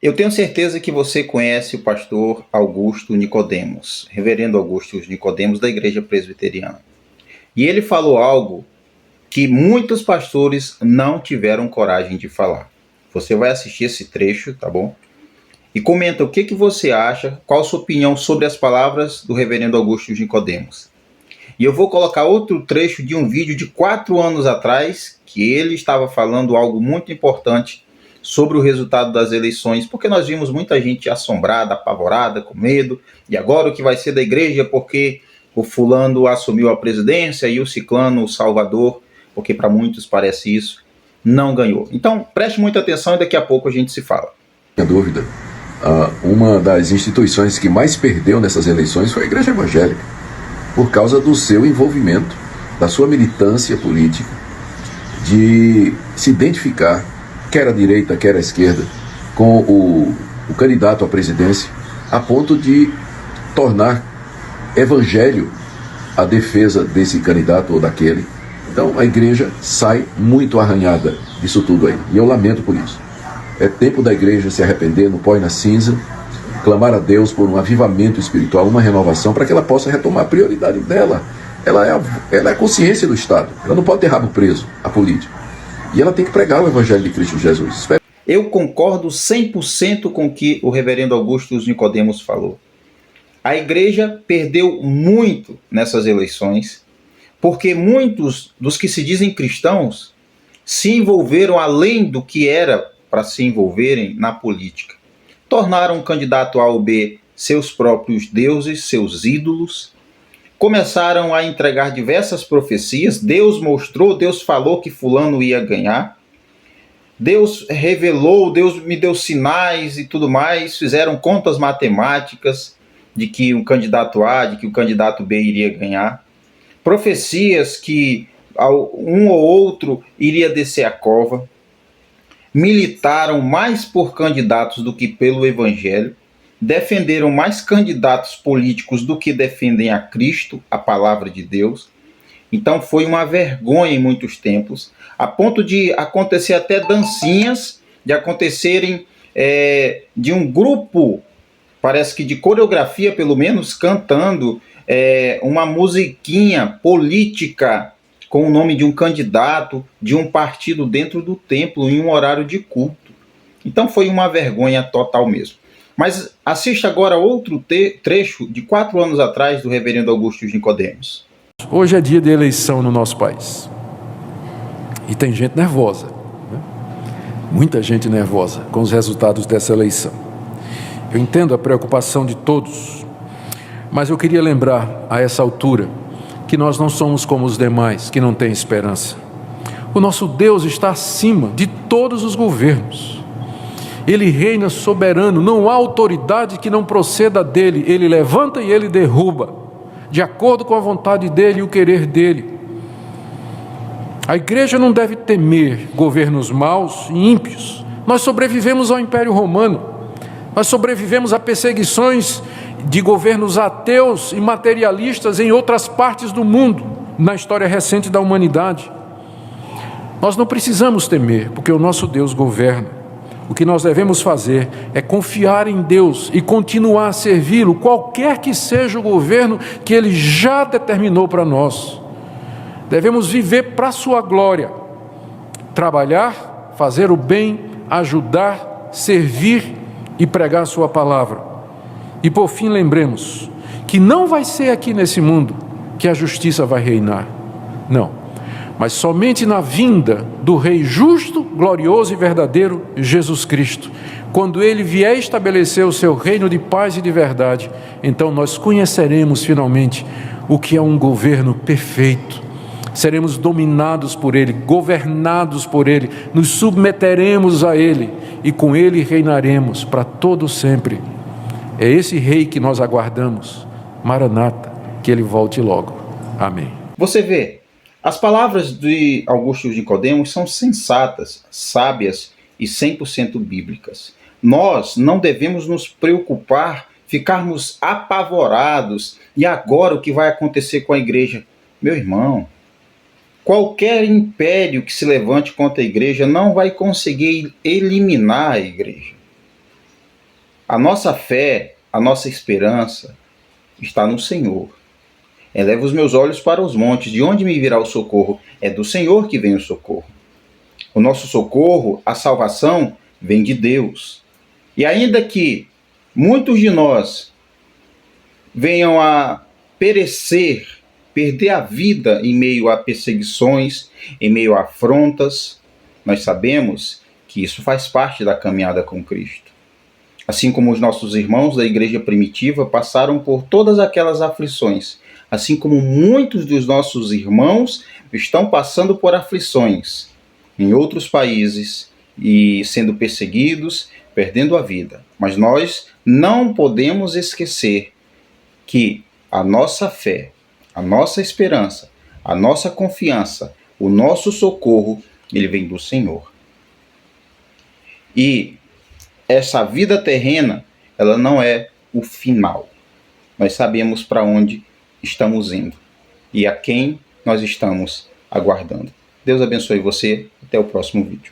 Eu tenho certeza que você conhece o pastor Augusto Nicodemos, reverendo Augusto Nicodemos da Igreja Presbiteriana. E ele falou algo que muitos pastores não tiveram coragem de falar. Você vai assistir esse trecho, tá bom? E comenta o que você acha, qual a sua opinião sobre as palavras do reverendo Augusto Nicodemos. E eu vou colocar outro trecho de um vídeo de 4 anos atrás, que ele estava falando algo muito importante sobre o resultado das eleições, porque nós vimos muita gente assombrada, apavorada, com medo, e agora o que vai ser da igreja, porque o fulano assumiu a presidência e o ciclano, o salvador, porque para muitos parece isso, não ganhou. Então, preste muita atenção e daqui a pouco a gente se fala. Sem dúvida, uma das instituições que mais perdeu nessas eleições foi a Igreja Evangélica, por causa do seu envolvimento, da sua militância política, de se identificar, quer à direita, quer à esquerda, com o candidato à presidência, a ponto de tornar evangelho a defesa desse candidato ou daquele. Então a igreja sai muito arranhada disso tudo aí, e eu lamento por isso. É tempo da igreja se arrepender no pó e na cinza, clamar a Deus por um avivamento espiritual, uma renovação, para que ela possa retomar a prioridade dela. Ela é a consciência do Estado, ela não pode ter rabo preso, a política. E ela tem que pregar o Evangelho de Cristo Jesus. Eu concordo 100% com o que o reverendo Augusto Nicodemos falou. A igreja perdeu muito nessas eleições, porque muitos dos que se dizem cristãos se envolveram além do que era para se envolverem na política. Tornaram o candidato A ou B seus próprios deuses, seus ídolos. Começaram a entregar diversas profecias. Deus mostrou, Deus falou que fulano ia ganhar. Deus revelou, Deus me deu sinais e tudo mais. Fizeram contas matemáticas de que o candidato A, de que o candidato B iria ganhar. Profecias que um ou outro iria descer a cova. Militaram mais por candidatos do que pelo evangelho. Defenderam mais candidatos políticos do que defendem a Cristo, a palavra de Deus. Então foi uma vergonha em muitos tempos, a ponto de acontecer até dancinhas, de acontecerem de um grupo, parece que de coreografia pelo menos, cantando uma musiquinha política com o nome de um candidato, de um partido dentro do templo, em um horário de culto. Então foi uma vergonha total mesmo. Mas assista agora outro trecho de 4 anos atrás do reverendo Augusto Nicodemos. Hoje é dia de eleição no nosso país. E tem gente nervosa, né? Muita gente nervosa com os resultados dessa eleição. Eu entendo a preocupação de todos, mas eu queria lembrar a essa altura que nós não somos como os demais, que não têm esperança. O nosso Deus está acima de todos os governos. Ele reina soberano, não há autoridade que não proceda dele. Ele levanta e ele derruba, de acordo com a vontade dele e o querer dele. A igreja não deve temer governos maus e ímpios. Nós sobrevivemos ao Império Romano, nós sobrevivemos a perseguições de governos ateus e materialistas em outras partes do mundo, na história recente da humanidade. Nós não precisamos temer, porque o nosso Deus governa. O que nós devemos fazer é confiar em Deus e continuar a servi-lo, qualquer que seja o governo que Ele já determinou para nós. Devemos viver para a sua glória, trabalhar, fazer o bem, ajudar, servir e pregar a sua palavra. E por fim lembremos que não vai ser aqui nesse mundo que a justiça vai reinar, não. Mas somente na vinda do Rei justo, glorioso e verdadeiro, Jesus Cristo. Quando Ele vier estabelecer o seu reino de paz e de verdade, então nós conheceremos finalmente o que é um governo perfeito. Seremos dominados por Ele, governados por Ele, nos submeteremos a Ele e com Ele reinaremos para todo sempre. É esse Rei que nós aguardamos, Maranata, que Ele volte logo. Amém. Você vê, as palavras de Augusto Nicodemos são sensatas, sábias e 100% bíblicas. Nós não devemos nos preocupar, ficarmos apavorados. E agora o que vai acontecer com a igreja? Meu irmão, qualquer império que se levante contra a igreja não vai conseguir eliminar a igreja. A nossa fé, a nossa esperança está no Senhor. Elevo os meus olhos para os montes, de onde me virá o socorro? É do Senhor que vem o socorro. O nosso socorro, a salvação, vem de Deus. E ainda que muitos de nós venham a perecer, perder a vida em meio a perseguições, em meio a afrontas, nós sabemos que isso faz parte da caminhada com Cristo. Assim como os nossos irmãos da igreja primitiva passaram por todas aquelas aflições, assim como muitos dos nossos irmãos estão passando por aflições em outros países e sendo perseguidos, perdendo a vida. Mas nós não podemos esquecer que a nossa fé, a nossa esperança, a nossa confiança, o nosso socorro, ele vem do Senhor. E essa vida terrena, ela não é o final. Nós sabemos para onde estamos indo e a quem nós estamos aguardando. Deus abençoe você. Até o próximo vídeo.